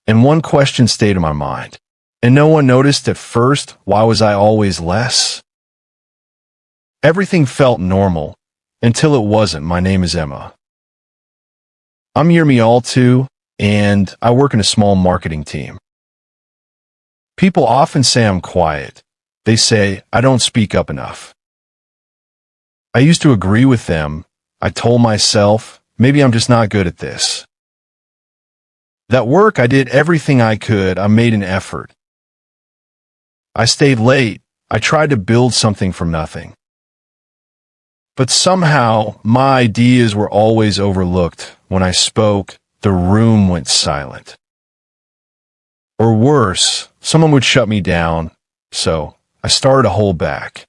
And one question stayed in my mind. And no one noticed at first. Why was I always less? Everything felt normal until it wasn't. My name is Emma. I'm Yermi Altu, and I work in a small marketing team. People often say I'm quiet. They say I don't speak up enough. I used to agree with them. I told myself, maybe I'm just not good at this. At work, I did everything I could. I made an effort. I stayed late. I tried to build something from nothing. But somehow, my ideas were always overlooked. When I spoke, the room went silent. Or worse, someone would shut me down, so I started to hold back.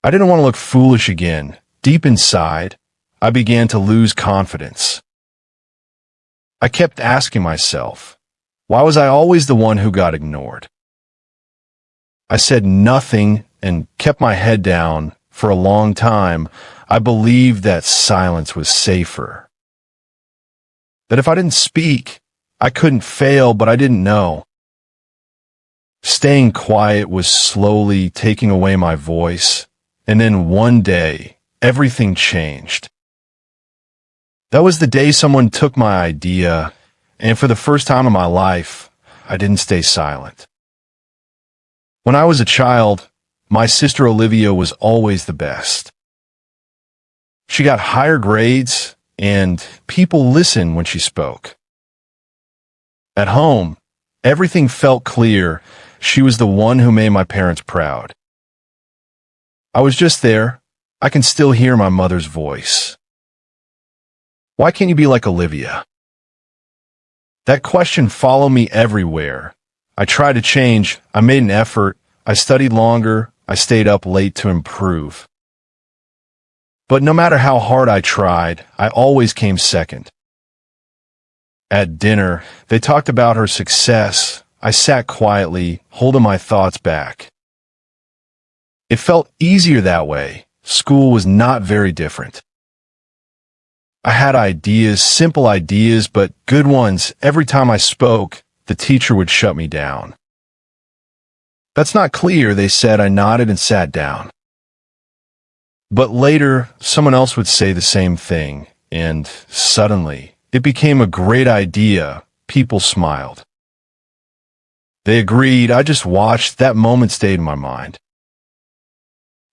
I didn't want to look foolish again. Deep inside, I began to lose confidence. I kept asking myself, why was I always the one who got ignored? I said nothing and kept my head down. For a long time, I believed that silence was safer. That if I didn't speak, I couldn't fail, but I didn't know. Staying quiet was slowly taking away my voice, and then one day, everything changed. That was the day someone took my idea, and for the first time in my life, I didn't stay silent. When I was a child, my sister Olivia was always the best. She got higher grades, and people listened when she spoke. At home, everything felt clear. She was the one who made my parents proud. I was just there. I can still hear my mother's voice. Why can't you be like Olivia? That question followed me everywhere. I tried to change. I made an effort. I studied longer. I stayed up late to improve. But no matter how hard I tried, I always came second. At dinner, they talked about her success. I sat quietly, holding my thoughts back. It felt easier that way. School was not very different. I had ideas, simple ideas, but good ones. Every time I spoke, the teacher would shut me down. That's not clear, they said. I nodded and sat down. But later, someone else would say the same thing, and suddenly, it became a great idea. People smiled. They agreed. I just watched. That moment stayed in my mind.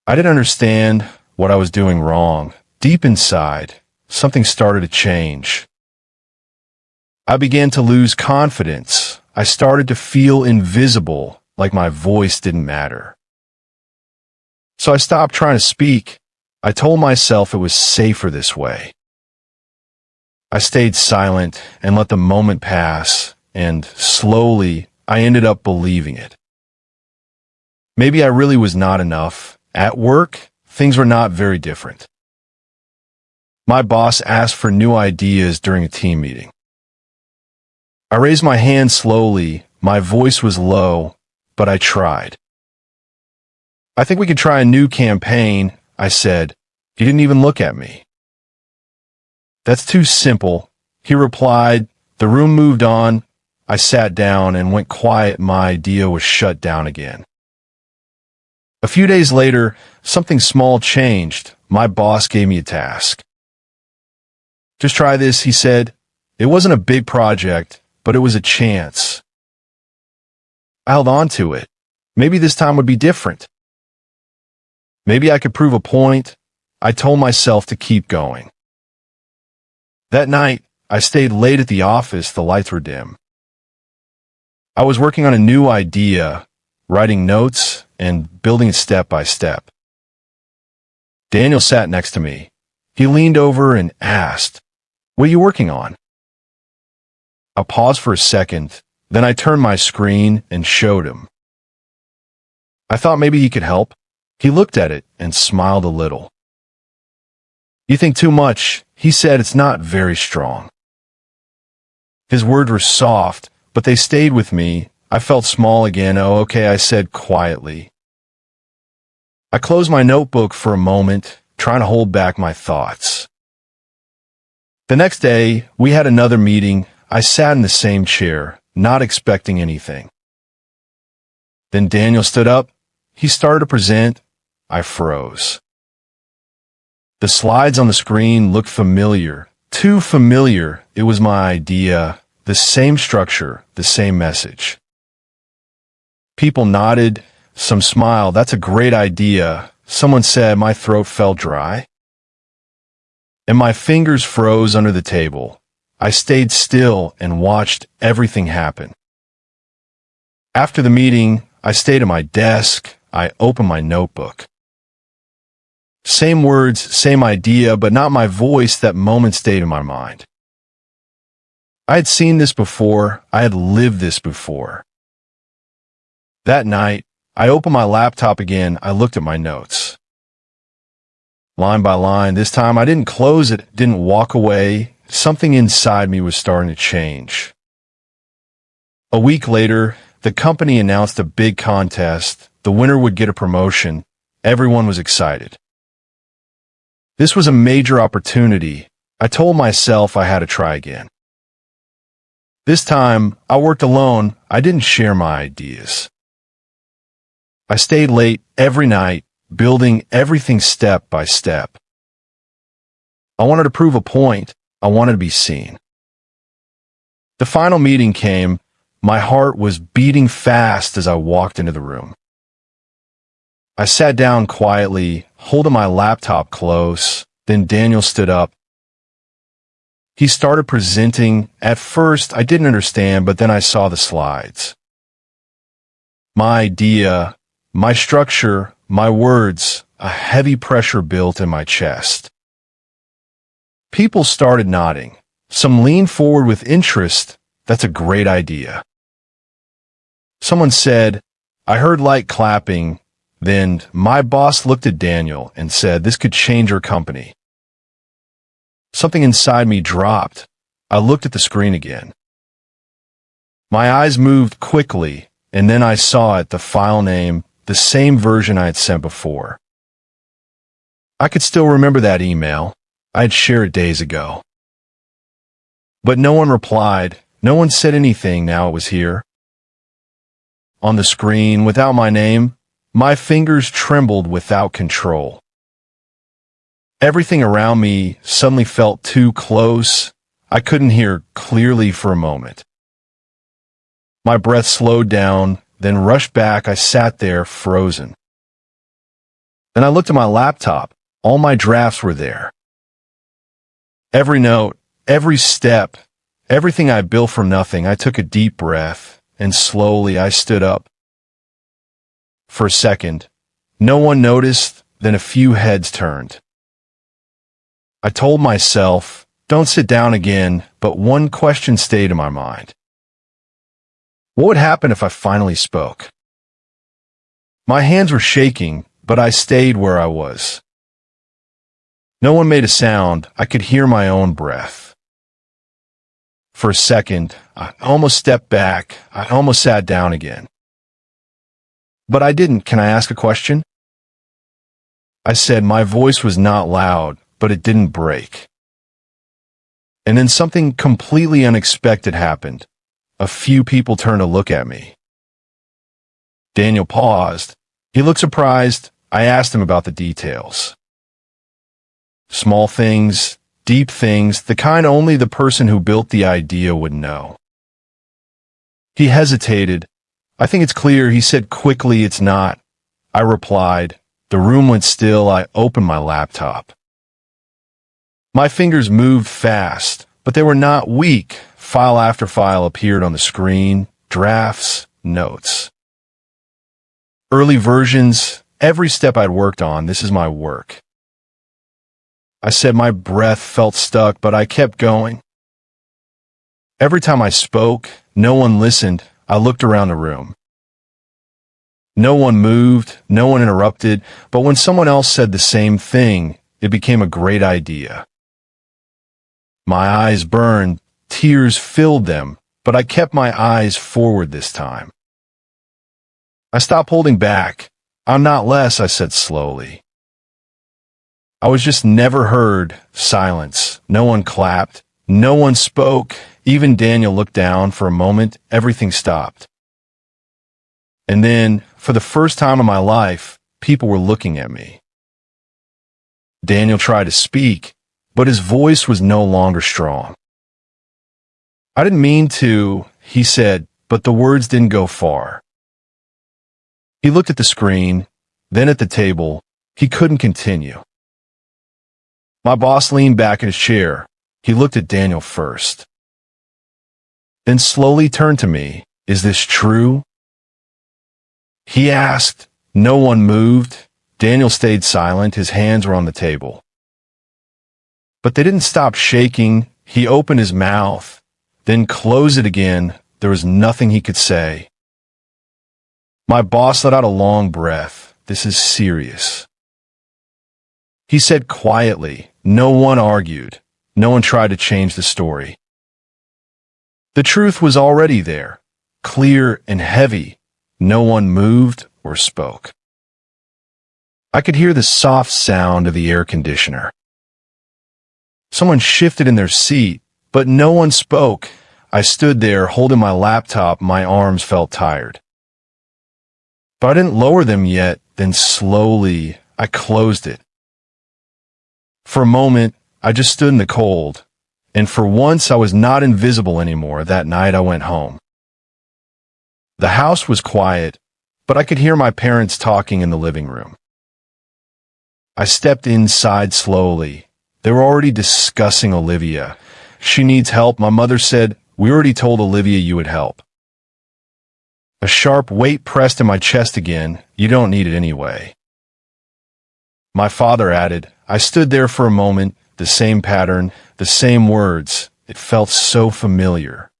I didn't understand what I was doing wrong. Deep inside, something started to change. I began to lose confidence. I started to feel invisible. Like my voice didn't matter. So I stopped trying to speak. I told myself it was safer this way. I stayed silent and let the moment pass, and slowly I ended up believing it. Maybe I really was not enough. At work, things were not very different. My boss asked for new ideas during a team meeting. I raised my hand slowly. My voice was low, but I tried. I think we could try a new campaign, I said. He didn't even look at me. That's too simple, he replied. The room moved on. I sat down and went quiet. My idea was shut down again. A few days later, something small changed. My boss gave me a task. Just try this, he said. It wasn't a big project, but it was a chance. I held on to it. Maybe this time would be different. Maybe I could prove a point. I told myself to keep going. That night, I stayed late at the office. The lights were dim. I was working on a new idea, writing notes and building it step by step. Daniel sat next to me. He leaned over and asked, "What are you working on?" I paused for a second. Then I turned my screen and showed him. I thought maybe he could help. He looked at it and smiled a little. "You think too much," he said. "It's not very strong." His words were soft, but they stayed with me. I felt small again. "Oh, okay," I said quietly. I closed my notebook for a moment, trying to hold back my thoughts. The next day, we had another meeting. I sat in the same chair, not expecting anything. Then Daniel stood up. He started to present. I froze. The slides on the screen looked familiar, too familiar. It was my idea, the same structure, the same message. People nodded, some smiled. That's a great idea. Someone said my throat felt dry. And my fingers froze under the table. I stayed still and watched everything happen. After the meeting, I stayed at my desk. I opened my notebook. Same words, same idea, but not my voice. That moment stayed in my mind. I had seen this before. I had lived this before. That night, I opened my laptop again. I looked at my notes. Line by line, this time I didn't close it, didn't walk away. Something inside me was starting to change. A week later, the company announced a big contest. The winner would get a promotion. Everyone was excited. This was a major opportunity. I told myself I had to try again. This time, I worked alone. I didn't share my ideas. I stayed late every night, building everything step by step. I wanted to prove a point. I wanted to be seen. The final meeting came. My heart was beating fast as I walked into the room. I sat down quietly, holding my laptop close. Then Daniel stood up. He started presenting. At first, I didn't understand, but then I saw the slides. My idea, my structure, my words, a heavy pressure built in my chest. People started nodding. Some leaned forward with interest. That's a great idea. Someone said, I heard light clapping. Then my boss looked at Daniel and said, this could change our company. Something inside me dropped. I looked at the screen again. My eyes moved quickly, and then I saw it, the file name, the same version I had sent before. I could still remember that email. I had shared it days ago. But no one replied. No one said anything now it was here. On the screen, without my name, my fingers trembled without control. Everything around me suddenly felt too close. I couldn't hear clearly for a moment. My breath slowed down, then rushed back. I sat there, frozen. Then I looked at my laptop. All my drafts were there. Every note, every step, everything I built from nothing. I took a deep breath, and slowly I stood up. For a second, no one noticed, then a few heads turned. I told myself, don't sit down again, but one question stayed in my mind. What would happen if I finally spoke? My hands were shaking, but I stayed where I was. No one made a sound. I could hear my own breath. For a second, I almost stepped back. I almost sat down again. But I didn't. Can I ask a question? I said. My voice was not loud, but it didn't break. And then something completely unexpected happened. A few people turned to look at me. Daniel paused. He looked surprised. I asked him about the details. Small things, deep things, the kind only the person who built the idea would know. He hesitated. I think it's clear, he said quickly. It's not. I replied. The room went still. I opened my laptop. My fingers moved fast, but they were not weak. File after file appeared on the screen. Drafts, notes. Early versions, every step I'd worked on. This is my work. I said. My breath felt stuck, but I kept going. Every time I spoke, no one listened. I looked around the room. No one moved, no one interrupted, but when someone else said the same thing, it became a great idea. My eyes burned, tears filled them, but I kept my eyes forward this time. I stopped holding back. I'm not less, I said slowly. I was just never heard. Silence. No one clapped. No one spoke. Even Daniel looked down. For a moment, everything stopped. And then, for the first time in my life, people were looking at me. Daniel tried to speak, but his voice was no longer strong. "I didn't mean to," he said, but the words didn't go far. He looked at the screen, then at the table. He couldn't continue. My boss leaned back in his chair. He looked at Daniel first, then slowly turned to me. "Is this true?" he asked. No one moved. Daniel stayed silent. His hands were on the table. But they didn't stop shaking. He opened his mouth, then closed it again. There was nothing he could say. My boss let out a long breath. "This is serious," he said quietly. No one argued. No one tried to change the story. The truth was already there, clear and heavy. No one moved or spoke. I could hear the soft sound of the air conditioner. Someone shifted in their seat, but no one spoke. I stood there holding my laptop. My arms felt tired. But I didn't lower them yet. Then slowly, I closed it. For a moment, I just stood in the cold, and for once I was not invisible anymore. That night I went home. The house was quiet, but I could hear my parents talking in the living room. I stepped inside slowly. They were already discussing Olivia. "She needs help." My mother said, "We already told Olivia you would help." A sharp weight pressed in my chest again. "You don't need it anyway," my father added. I stood there for a moment, the same pattern, the same words. It felt so familiar.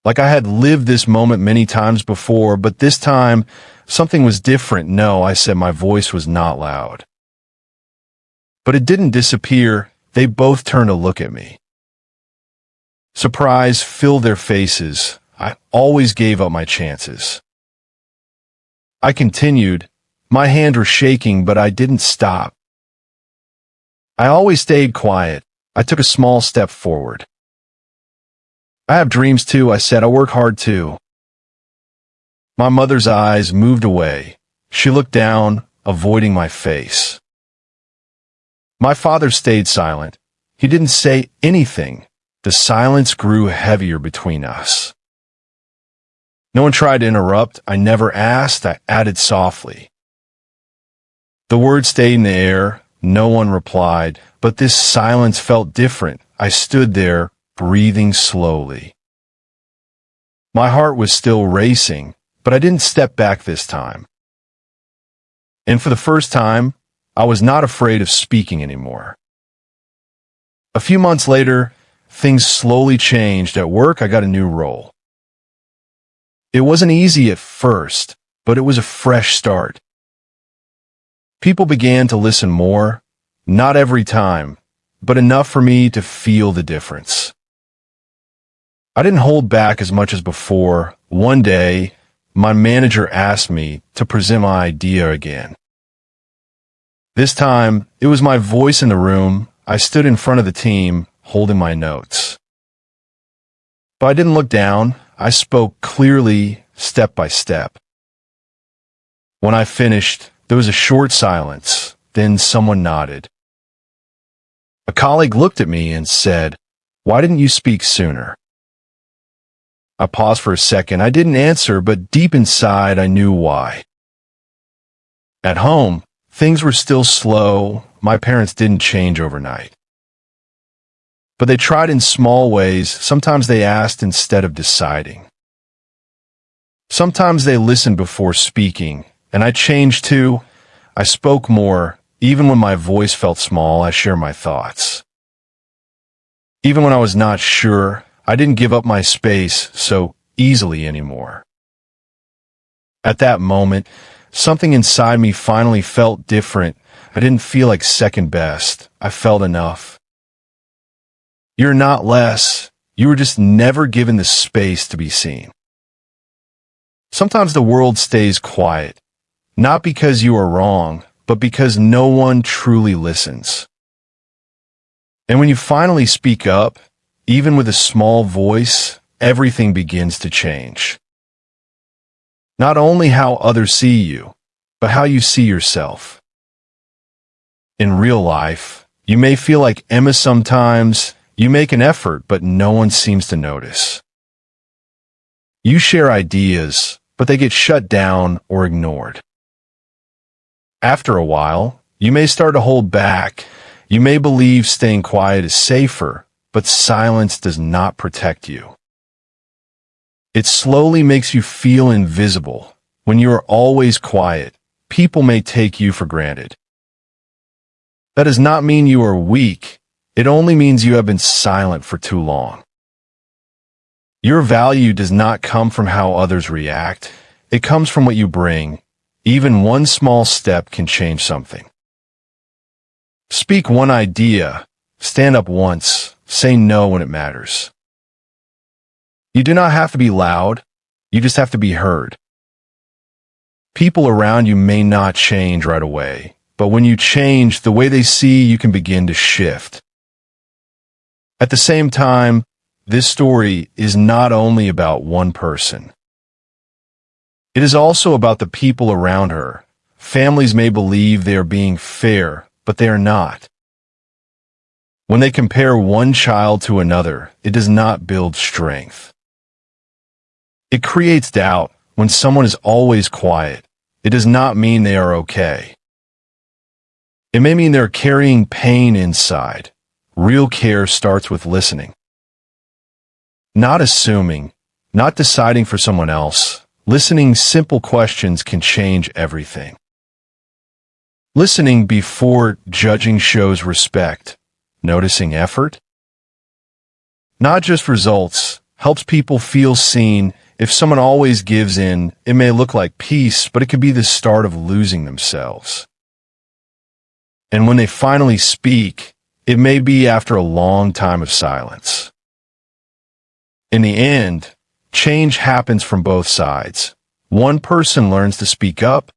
Like I had lived this moment many times before, but this time, something was different. "No," I said. My voice was not loud. But it didn't disappear. They both turned to look at me. Surprise filled their faces. I always gave up my chances. I continued. My hands were shaking, but I didn't stop. I always stayed quiet. I took a small step forward. "I have dreams too," I said. "I work hard too." My mother's eyes moved away. She looked down, avoiding my face. My father stayed silent. He didn't say anything. The silence grew heavier between us. No one tried to interrupt. I never asked. I added softly. The words stayed in the air. No one replied, but this silence felt different. I stood there, breathing slowly. My heart was still racing, but I didn't step back this time. And for the first time, I was not afraid of speaking anymore. A few months later, things slowly changed. At work, I got a new role. It wasn't easy at first, but it was a fresh start. People began to listen more, not every time, but enough for me to feel the difference. I didn't hold back as much as before. One day, my manager asked me to present my idea again. This time, it was my voice in the room. I stood in front of the team, holding my notes. But I didn't look down. I spoke clearly, step by step. When I finished, there was a short silence. Then someone nodded. A colleague looked at me and said, "Why didn't you speak sooner?" I paused for a second. I didn't answer, but deep inside I knew why. At home, things were still slow. My parents didn't change overnight. But they tried in small ways. Sometimes they asked instead of deciding. Sometimes they listened before speaking, and I changed too. I spoke more. Even when my voice felt small, I shared my thoughts. Even when I was not sure, I didn't give up my space so easily anymore. At that moment, something inside me finally felt different. I didn't feel like second best. I felt enough. You're not less. You were just never given the space to be seen. Sometimes the world stays quiet, not because you are wrong, but because no one truly listens. And when you finally speak up, even with a small voice, everything begins to change. Not only how others see you, but how you see yourself. In real life, you may feel like Emma sometimes. You make an effort, but no one seems to notice. You share ideas, but they get shut down or ignored. After a while, you may start to hold back. You may believe staying quiet is safer, but silence does not protect you. It slowly makes you feel invisible. When you are always quiet, people may take you for granted. That does not mean you are weak. It only means you have been silent for too long. Your value does not come from how others react. It comes from what you bring. Even one small step can change something. Speak one idea. Stand up once. Say no when it matters. You do not have to be loud. You just have to be heard. People around you may not change right away, but when you change, the way they see you can begin to shift. At the same time, this story is not only about one person. It is also about the people around her. Families may believe they are being fair, but they are not. When they compare one child to another, it does not build strength. It creates doubt. When someone is always quiet, it does not mean they are okay. It may mean they're carrying pain inside. Real care starts with listening. Not assuming, not deciding for someone else. Listening simple questions can change everything. Listening before judging shows respect. Noticing effort. Not just results, helps people feel seen. If someone always gives in, it may look like peace, but it could be the start of losing themselves. And when they finally speak, it may be after a long time of silence. In the end, change happens from both sides. One person learns to speak up.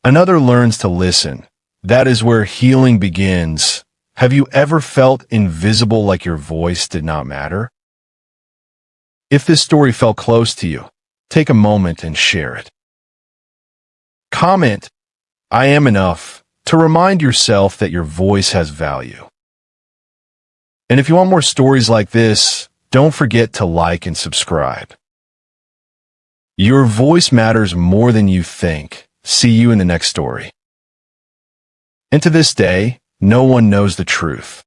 Another learns to listen. That is where healing begins. Have you ever felt invisible, like your voice did not matter? If this story felt close to you, take a moment and share it. Comment, "I am enough," to remind yourself that your voice has value. And if you want more stories like this, don't forget to like and subscribe. Your voice matters more than you think. See you in the next story. And to this day, no one knows the truth.